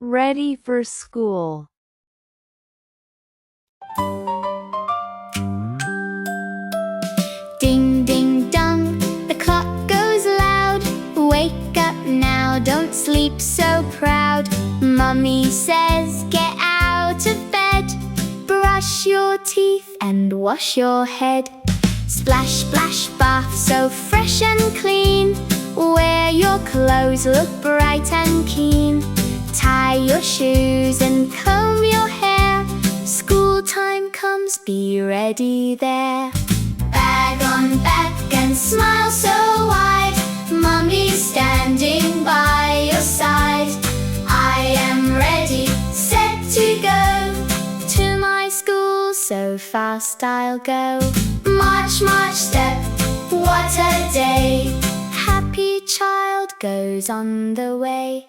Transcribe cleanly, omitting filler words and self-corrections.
Ready for school. Ding, ding, dong, the clock goes loud. Wake up now, don't sleep so proud. Mommy says get out of bed. Brush your teeth and wash your head. Splash, splash, bath so fresh and clean. Wear your clothes, look bright and keen. Tie your shoes and comb your hair. School time comes, be ready there. Bag on back and smile so wide. Mommy's standing by your side. I am ready, set to go to my school, so fast I'll go. March, march, step, what a day. Happy child goes on the way.